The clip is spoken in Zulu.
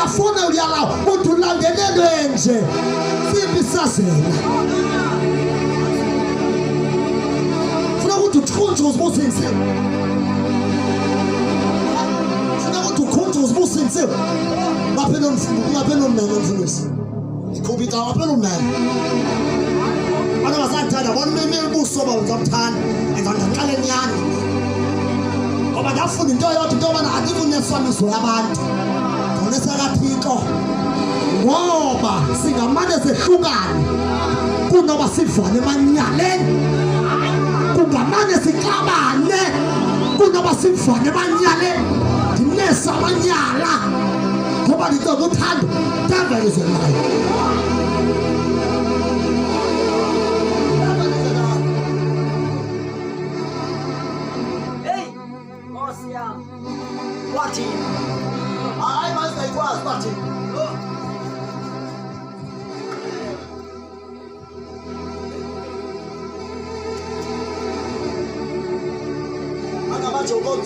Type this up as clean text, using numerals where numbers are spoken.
uyafuna uyalawo uthi ulandelelwe nje siphi sazela funa ukuthi ukhunjwe ubusinze funa ukuthi ukhunjwe ubusinze ngaphela umnene mfundisi ikhompyutha ngaphela umnene abantu basathanda bona meme ubuso bawo ngizamthanda ngizandaqala enyana ngoba ndafuna into yodwa into yobana andikunesamiso yabantu ngonesakathixo ngoba singamane sehlukane kunoba sivane emanyaleni kungamane sixabane kunoba sivane emanyaleni ndinesa amanyala ngoba ndicela uthando devil is a lie. What? I must say it was what? I got